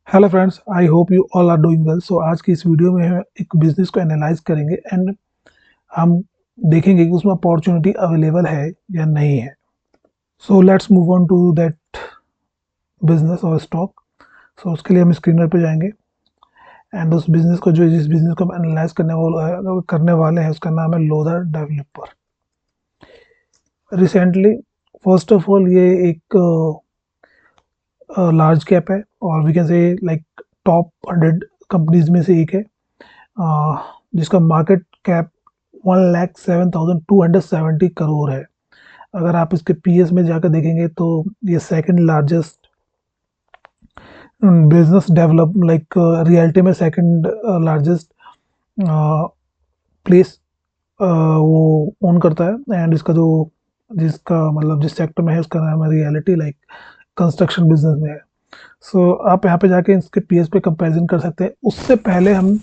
Hello friends, I hope you all are doing well. So आज की इस video में हम एक बिजनेस को एनालाइज करेंगे एंड हम देखेंगे कि उसमें अपॉर्चुनिटी अवेलेबल है या नहीं है। So let's move on to that business और स्टॉक। सो उसके लिए हम स्क्रीनर पे जाएंगे एंड उस बिजनेस को जिस बिजनेस को हम एनालाइज करने वाले हैं उसका नाम है Lodha developer. Recently, first of all, ये एक लार्ज कैप है और we can say like top 100 companies में से एक है, जिसका मार्केट कैप 1,07,270 करोड़ है। अगर आप इसके पीएस में जाकर देखेंगे तो ये second largest business develop like reality में सेकंड लार्जेस्ट प्लेस वो ओन करता है। एंड इसका जो जिसका मतलब जिस सेक्टर में है उसका नाम है रियलिटी, लाइक कंस्ट्रक्शन बिजनेस में है। सो आप यहाँ पे जाके इसके पीएस पे कंपैरिजन कर सकते हैं। उससे पहले हम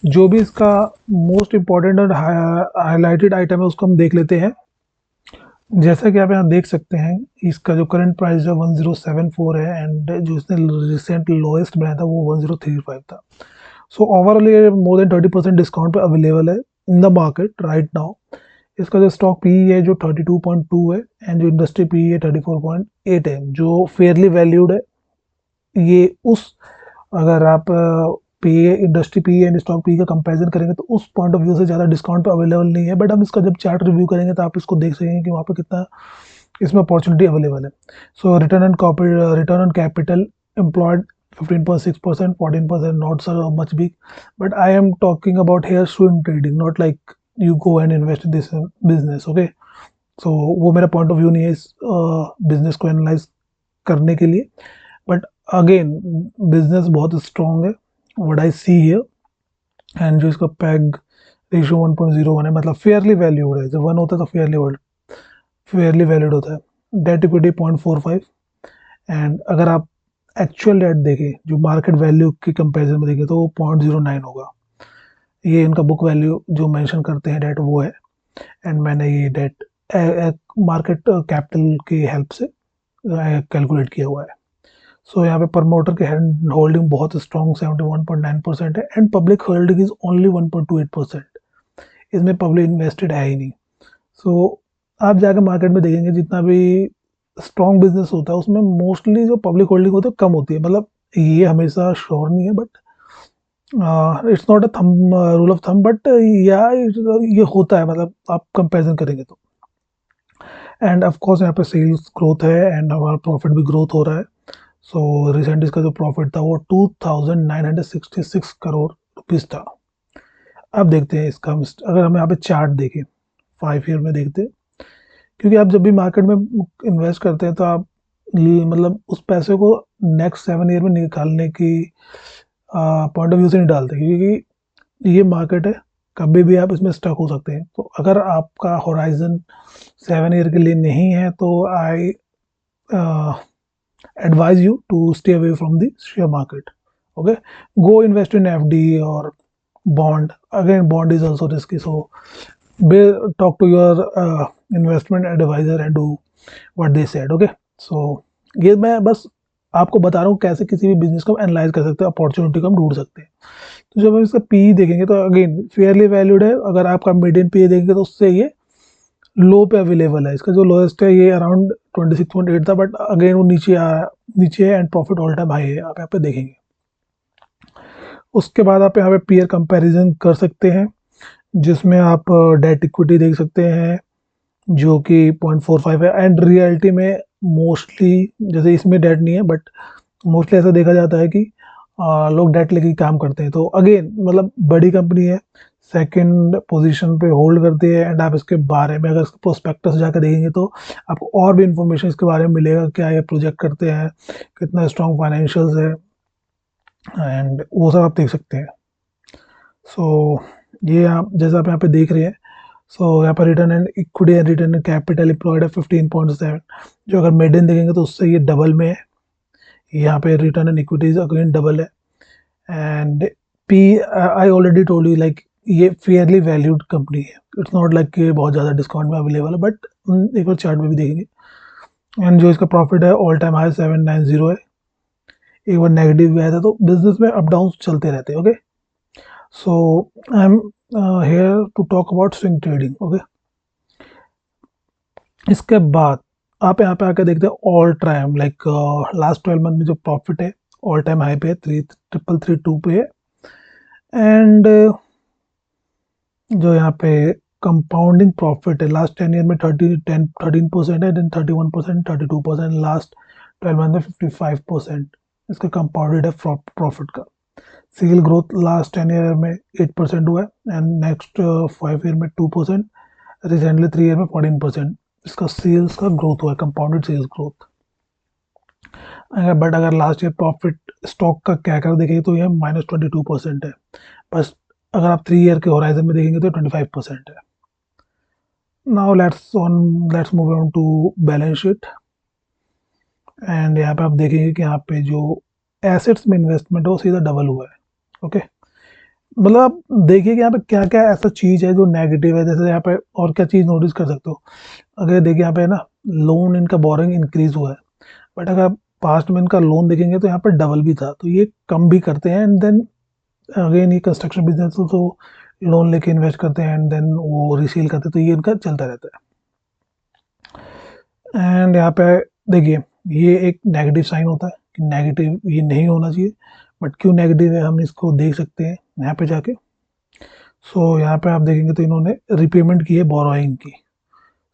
जो भी इसका मोस्ट इम्पॉर्टेंट और हाईलाइटेड आइटम है उसको हम देख लेते हैं। जैसा कि आप यहाँ देख सकते हैं, इसका जो करंट प्राइस है 1074 है एंड जो इसने रिसेंट लोएस्ट बनाया था वो 1035 था। सो ओवरऑल ये मोर देन 30% डिस्काउंट पे अवेलेबल है in the market right now. इसका जो स्टॉक पी है जो 32.2 है एंड जो इंडस्ट्री पी है 34.8 है, जो फेयरली वैल्यूड है। ये उस अगर आप P industry P and stock P का कंपैरिजन करेंगे तो उस पॉइंट ऑफ व्यू से ज़्यादा डिस्काउंट तो अवेलेबल नहीं है, बट हम इसका जब चार्ट रिव्यू करेंगे तो आप इसको देख सकेंगे कि वहाँ पे कितना इसमें अपॉर्चुनिटी अवेलेबल है। So return on capital employed 15.6%, 14%, not so much big, but I am talking about here swing trading, not like you go and invest in this business. Okay, so वो मेरा पॉइंट ऑफ व्यू नहीं है इस business को analyse करने के लिए, but again business बहुत स्ट्रॉन्ग है what I see here. And जो इसका पैग रेशियो 1.01 है, मतलब फेयरली वैल्यूड है। जब वन होता है तो फेयरली वैल्यूड होता है। Debt equity 0.45। एंड अगर आप एक्चुअल डेट देखें जो मार्केट वैल्यू की कंपैरिजन में देखें तो वो 0.09 होगा। ये इनका बुक वैल्यू जो मेंशन करते हैं डेट वो है। एंड मैंने ये डेट मार्केट कैपिटल की हेल्प से कैलकुलेट किया हुआ है। सो यहाँ पे प्रमोटर की होल्डिंग बहुत स्ट्रॉन्ग 71.9% है and public holding is only 1.28%। इसमें पब्लिक इन्वेस्टेड है ही नहीं। सो आप जाकर मार्केट में देखेंगे जितना भी स्ट्रॉन्ग बिजनेस होता है उसमें मोस्टली जो पब्लिक होल्डिंग होती है कम होती है। मतलब ये हमेशा श्योर नहीं है, but it's not a thumb rule of thumb, but या ये होता है, मतलब आप कंपेरिजन करेंगे तो। एंड ऑफ कोर्स यहाँ पे सेल्स ग्रोथ है एंड हमारा प्रॉफिट भी ग्रोथ हो रहा है। सो रिसेंट इसका जो प्रॉफिट था वो 2,966 करोड़ रुपीस था। अब देखते हैं इसका, अगर हम यहाँ पे चार्ट देखें 5 ईयर में देखते हैं, क्योंकि आप जब भी मार्केट में इन्वेस्ट करते हैं तो आप मतलब उस पैसे को नेक्स्ट 7 ईयर में निकालने की पॉइंट ऑफ व्यू से नहीं डालते, क्योंकि ये मार्केट है, कभी भी आप इसमें स्टक हो सकते हैं। तो अगर आपका होराइजन 7 ईयर के लिए नहीं है तो आई advise you to stay away from the share market. Okay, go invest in FD or bond. Again, bond is also risky, so talk to your investment advisor and do what they said. Okay, so ये मैं बस आपको बता रहा हूँ कैसे किसी भी बिजनेस को एनालाइज कर सकते हैं, अपॉर्चुनिटी को हम ढूंढ सकते हैं। तो जब हम इसका पी देखेंगे तो अगेन फेयरली वैल्यूड है। अगर आपका मीडियन पी देखेंगे तो उससे ये लो पे अवेलेबल है। इसका जो लोएस्ट है ये अराउंड 26.8 था, बट अगेन वो नीचे है and profit all time high है, आप यहाँ पे देखेंगे। उसके बाद आप यहाँ पे पीयर कंपैरिजन कर सकते हैं जिसमें आप डेट इक्विटी देख सकते हैं जो कि 0.45 है। एंड रियलिटी में मोस्टली, जैसे इसमें डेट नहीं है बट मोस्टली ऐसा देखा जाता है कि लोग डेट लेके काम करते हैं। तो अगेन मतलब बड़ी कंपनी है, सेकंड पोजीशन पे होल्ड करती है। एंड आप इसके बारे में अगर प्रोस्पेक्टस जाकर देखेंगे तो आपको और भी इंफॉर्मेशन इसके बारे में मिलेगा, क्या ये प्रोजेक्ट करते हैं, कितना स्ट्रॉन्ग फाइनेंशियल्स है, एंड वो सब आप देख सकते हैं। सो ये आप जैसा आप यहाँ पे देख रहे हैं, सो यहाँ पर return and equity and return and capital employed है 15.7, जो अगर मेडियन देखेंगे तो उससे ये डबल में है। यहाँ पे return and equities again double है। And P I already told you like ये फेयरली वैल्यूड कंपनी है। इट्स नॉट लाइक कि बहुत ज़्यादा डिस्काउंट में अवेलेबल है, बट एक बार चार्ट में भी देखेंगे। एंड जो इसका प्रॉफिट है ऑल टाइम हाई 790 है। एक बार नेगेटिव भी आया था, तो बिजनेस में अप डाउन चलते रहते हैं। Okay, so I am here to talk about swing trading. Okay, इसके बाद आप यहाँ पे आके देखते हैं all time like last 12 month में जो प्रॉफिट है ऑल टाइम हाई पे है, 3332 पे है। एंड जो यहाँ पे कंपाउंडिंग प्रॉफिट है लास्ट 10 ईयर में 13% है, देन 31%, 32%, लास्ट 12 मंथ में 55% इसका कंपाउंडेड है प्रॉफिट का। सेल ग्रोथ लास्ट 10 ईयर में 8% हुआ है, एंड नेक्स्ट 5 ईयर में 2%, रिसेंटली 3 ईयर में 14% इसका सेल्स का ग्रोथ हुआ है, कंपाउंडेड सेल्स ग्रोथ। बट अगर लास्ट ईयर प्रॉफिट स्टॉक का क्या कर देखेंगे तो ये -22% है, बस अगर आप 3 ईयर के होराइजन में देखेंगे तो 25% है। Now let's move on to balance sheet. And यहाँ पे आप देखेंगे कि यहाँ पे जो एसेट्स में इन्वेस्टमेंट है वो सीधा डबल हुआ है। ओके, मतलब आप देखिए कि यहाँ पे क्या क्या ऐसा चीज है जो नेगेटिव है। जैसे यहाँ पे और क्या चीज नोटिस कर सकते हो, अगर देखिए यहाँ पे है ना, लोन इनका बोरिंग इंक्रीज हुआ है, बट अगर आप पास्ट में इनका लोन देखेंगे तो यहाँ पे डबल भी था, तो ये कम भी करते हैं। एंड देन अगेन ये कंस्ट्रक्शन बिजनेस तो लोन लेके इन्वेस्ट करते हैं एंड देन वो रिसेल करते हैं, तो ये इनका चलता रहता है। एंड यहाँ पे देखिए ये एक नेगेटिव साइन होता है कि नेगेटिव ये नहीं होना चाहिए, बट क्यों नेगेटिव है हम इसको देख सकते हैं यहाँ पे जाके। सो यहाँ पे आप देखेंगे तो इन्होंने रिपेमेंट की है बोरोइंग की,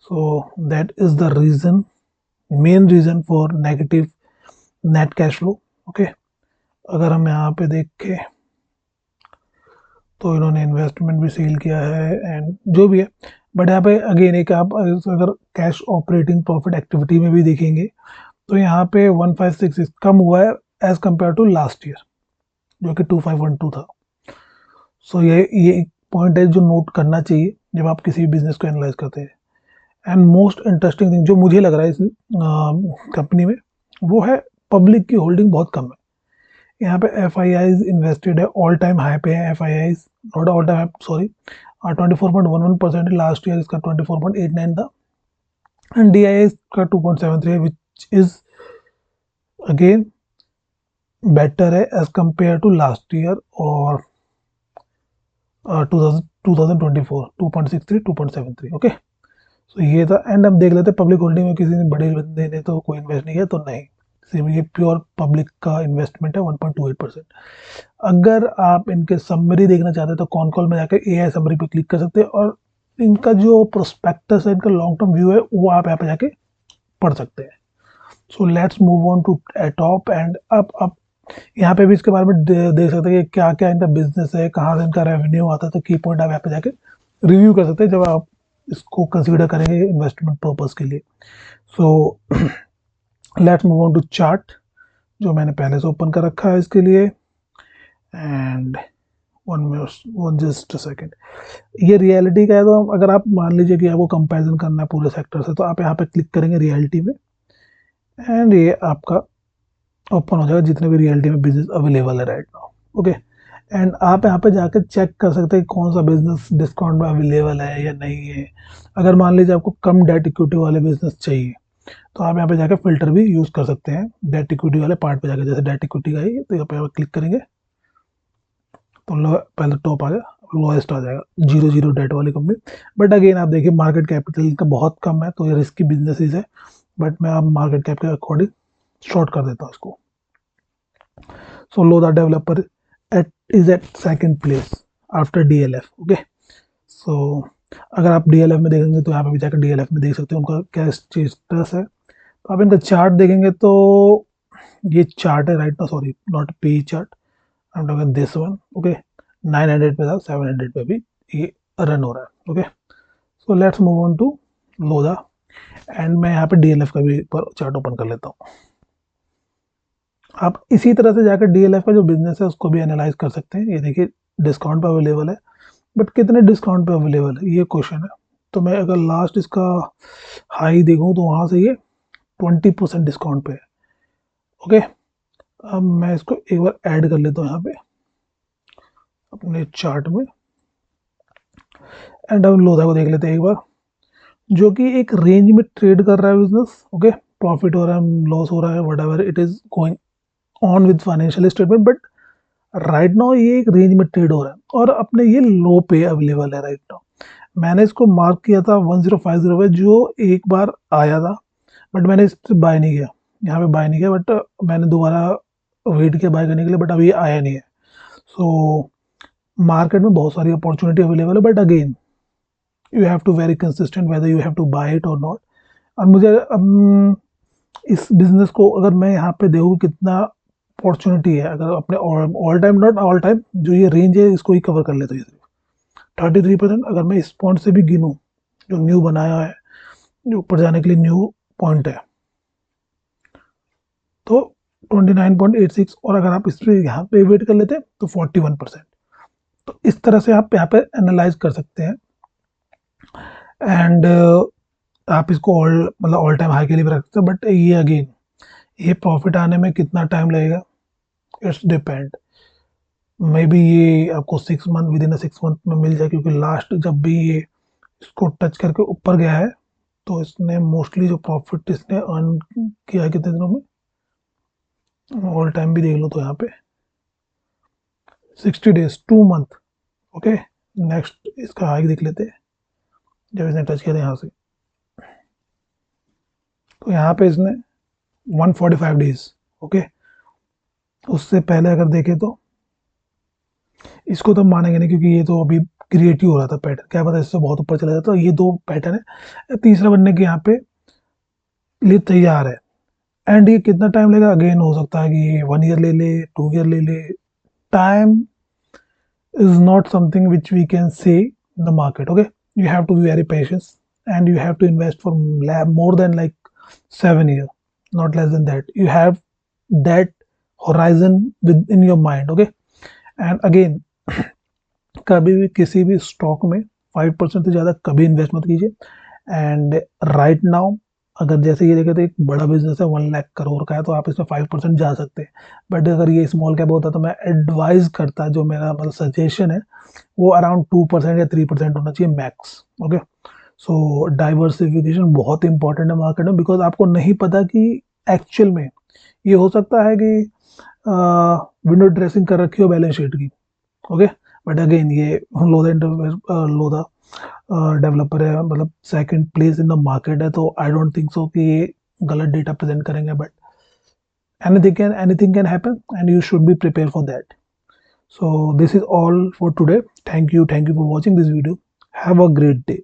so that is the reason, main reason for negative net cash flow. Okay, अगर हम यहाँ पे देखें तो इन्होंने इन्वेस्टमेंट भी सेल किया है एंड जो भी है, बट यहाँ पे अगेन एक आप अगर कैश ऑपरेटिंग प्रॉफिट एक्टिविटी में भी देखेंगे तो यहाँ पे 1566 कम हुआ है as compare to last year जो कि 2512 था। सो ये एक पॉइंट है जो नोट करना चाहिए जब आप किसी बिजनेस को एनालाइज करते हैं। एंड मोस्ट इंटरेस्टिंग थिंग जो मुझे लग रहा है इस कंपनी में, वो है पब्लिक की होल्डिंग बहुत कम है। यहाँ पे एफ आई आईज इन्वेस्टेड है, ऑल टाइम हाई पे है F I eyes, not all time high sorry, 24.11% है, लास्ट ईयर इसका 24.89 था। एंड डी आई का 2.73 है, विच इज अगेन बेटर है as compare to last year और 2024 2.63 2.73। ओके, सो ये था। एंड अब देख लेते हैं पब्लिक होल्डिंग में किसी ने बड़े बंदे ने तो कोई इन्वेस्ट नहीं किया तो नहीं, सिर्फ ये प्योर पब्लिक का इन्वेस्टमेंट है 1.28%। अगर आप इनके समरी देखना चाहते हैं तो कॉन कॉल में जाकर ए आई समरी पे क्लिक कर सकते हैं, और इनका जो प्रोस्पेक्टस है, इनका लॉन्ग टर्म व्यू है, वो आप यहाँ पे जाके पढ़ सकते हैं। So let's move on to top. And आप यहाँ पे भी इसके बारे में देख सकते हैं कि क्या क्या इनका बिजनेस है, कहाँ से इनका रेवेन्यू आता है, तो की पॉइंट आप यहाँ पे जाके रिव्यू कर सकते हैं जब आप इसको कंसीडर करेंगे इन्वेस्टमेंट पर्पज के लिए। So let's move on to chart जो मैंने पहले से ओपन कर रखा है इसके लिए। एंड वन जस्ट सेकेंड, ये रियलिटी का है, तो अगर आप मान लीजिए कि आपको कंपैरिजन करना है पूरे सेक्टर से, तो आप यहाँ पे क्लिक करेंगे रियलिटी में, एंड ये आपका ओपन हो जाएगा जितने भी रियलिटी में बिजनेस अवेलेबल है राइट नाउ। ओके, एंड आप यहाँ पे जाकर चेक कर सकते हैं कौन सा बिजनेस डिस्काउंट में अवेलेबल है या नहीं है। अगर मान लीजिए आपको कम डेट इक्विटी वाले बिजनेस चाहिए तो आप यहाँ पे जाकर फिल्टर भी यूज कर सकते हैं डेट इक्विटी वाले पार्ट पे जाकर। जैसे डेट इक्विटी का ही तो यहाँ पे क्लिक करेंगे तो पहले टॉप आ गया, लोएस्ट आ जाएगा 00 डेट वाली कंपनी। बट अगेन आप देखिए मार्केट कैपिटल इनका बहुत कम है, तो ये रिस्की बिजनेस है, बट मैं आप मार्केट कैप के अकॉर्डिंग शॉर्ट कर देता हूँ इसको। So Lodha developer is at second place after DLF। Okay, so अगर आप DLF में देखेंगे तो यहाँ पे भी जाकर DLF में देख सकते हैं उनका क्या स्टेटस है। तो आप इनका चार्ट देखेंगे तो ये चार्ट है राइट ना, sorry not P chart, I am talking this one. Okay, 900 पे था, 700 पे भी ये रन हो रहा है। Okay, so let's move on to Lodha. And मैं यहाँ पे DLF का भी पर चार्ट ओपन कर लेता हूँ। आप इसी तरह से जाकर DLF का जो बिजनेस है उसको भी एनालाइज कर सकते हैं। ये देखिए डिस्काउंट पे अवेलेबल है, बट कितने डिस्काउंट पे अवेलेबल है ये क्वेश्चन है। तो मैं अगर लास्ट इसका हाई देखूँ तो वहाँ से ये 20% डिस्काउंट पे है। ओके, अब मैं इसको एक बार ऐड कर लेता हूँ यहाँ पे अपने चार्ट में। एंड अब लोधा को देख लेते हैं एक बार, जो कि एक रेंज में ट्रेड कर रहा है बिजनेस। ओके, प्रॉफिट हो रहा है, लॉस हो रहा है, what ever it is going on with financial statement, but right now ये एक रेंज में ट्रेड हो रहा है और अपने ये लो पे अवेलेबल है राइट नाउ। मैंने इसको मार्क किया था 1050 पे, जो एक बार आया था, बट मैंने इस बाय नहीं किया, यहाँ पे बाय नहीं किया, बट मैंने दोबारा वेट किया बाय करने के लिए, बट अभी ये आया नहीं है। सो मार्केट में बहुत सारी अपॉर्चुनिटी अवेलेबल है, but again you have to very consistent whether you have to buy it और नॉट। और मुझे इस बिजनेस को अगर मैं यहाँ पे देखूँ कितना अपॉर्चुनिटी है, अगर अपने all time, not all time, जो ये रेंज है इसको ही कवर कर लेता है 33%। अगर मैं इस पॉइंट से भी गिनूँ जो न्यू बनाया है, जो ऊपर जाने के लिए न्यू पॉइंट है, तो 29.86, और अगर आप इस पे यहाँ पे वेट कर लेते हैं तो 41%। तो इस तरह से आप यहाँ पे एनालाइज कर सकते हैं। एंड आप इसको ऑल मतलब ऑल टाइम हाई के लिए भी रख सकते हैं, बट ये अगेन ये प्रॉफिट आने में कितना टाइम लगेगा, इट्स डिपेंड। मे बी ये आपको 6 मंथ, विद इन 6 मंथ में मिल जाए, क्योंकि लास्ट जब भी ये इसको टच करके ऊपर गया है तो इसने मोस्टली जो प्रॉफिट इसने अर्न किया है कितने दिनों में, ऑल टाइम भी देख लो तो यहाँ पे 60 डेज, 2 मंथ। ओके, नेक्स्ट इसका हाई देख लेते हैं, जब इसने टच किया था यहाँ से, तो यहाँ पे इसने 145 डेज, ओके। उससे पहले अगर देखें तो इसको तो मानेंगे नहीं, क्योंकि ये तो अभी क्रिएट ही हो रहा था पैटर्न, क्या पता इससे बहुत ऊपर चला जाता। ये दो पैटर्न है, तीसरा बनने के यहाँ पे लिए तैयार है। एंड ये कितना टाइम लेगा, अगेन हो सकता है कि 1 ईयर ले ले, 2 ईयर ले ले। Time is not something which we can say in the market. Okay, you have to be very patient and you have to invest for more than like 7 years, not less than that. You have that horizon within your mind. Okay, and again कभी भी किसी भी stock में 5% से ज़्यादा कभी invest मत कीजिए। एंड राइट नाउ अगर जैसे ये देखे तो एक बड़ा बिजनेस है 1 लाख करोड़ का है, तो आप इसमें 5% जा सकते हैं। बट अगर ये स्मॉल कैप होता तो मैं एडवाइज करता, जो मेरा मतलब सजेशन है, वो अराउंड 2% या 3% होना चाहिए मैक्स। ओके, सो डाइवर्सिफिकेशन बहुत इंपॉर्टेंट है मार्केट में, बिकॉज आपको नहीं पता कि एक्चुअल में ये हो सकता है कि विंडो ड्रेसिंग कर रखी हो बैलेंस शीट की। ओके, बट अगेन ये लोधा लोधा डेवलपर है, मतलब second place in the market है, तो आई डोंट थिंक सो कि ये गलत डेटा प्रेजेंट करेंगे। But anything can happen and you should be prepared for that. So this is all for today. Thank you for watching this video. Have a great day.